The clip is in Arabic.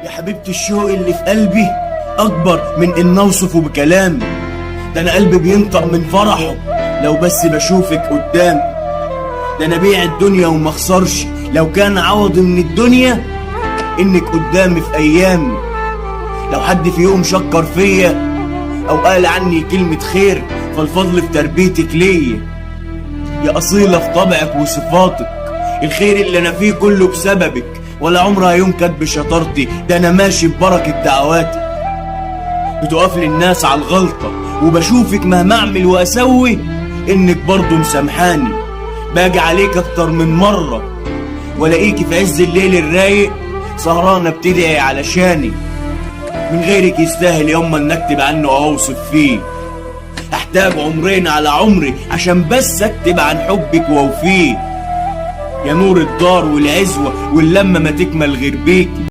يا حبيبة الشوق اللي في قلبي أكبر من إن أوصفه بكلام. ده أنا قلبي بينطق من فرحه لو بس بشوفك قدام. ده أنا بيع الدنيا وما أخسرش لو كان عوضي من الدنيا إنك قدامي في أيام. لو حد في يوم شكر فيا أو قال عني كلمة خير فالفضل في تربيتك ليا. يا أصيلة في طبعك وصفاتك، الخير اللي أنا فيه كله بسببك، ولا عمرها يوم كانت بشطارتي، ده أنا ماشي ببركة دعواتك. بتقف للناس على الغلطة وبشوفك مهما أعمل وأسوي إنك برضو مسامحاني. باجي عليك أكتر من مرة ولاقيكي في عز الليل الرايق سهرانة بتدعي علشاني. من غيرك يستاهل يوما إن أكتب عنه أو أوصف فيه. أحتاج عمرين على عمري عشان بس أكتب عن حبك وأوفيه. يا نور الدار والعزوة واللمة ما تكمل غير بيكي.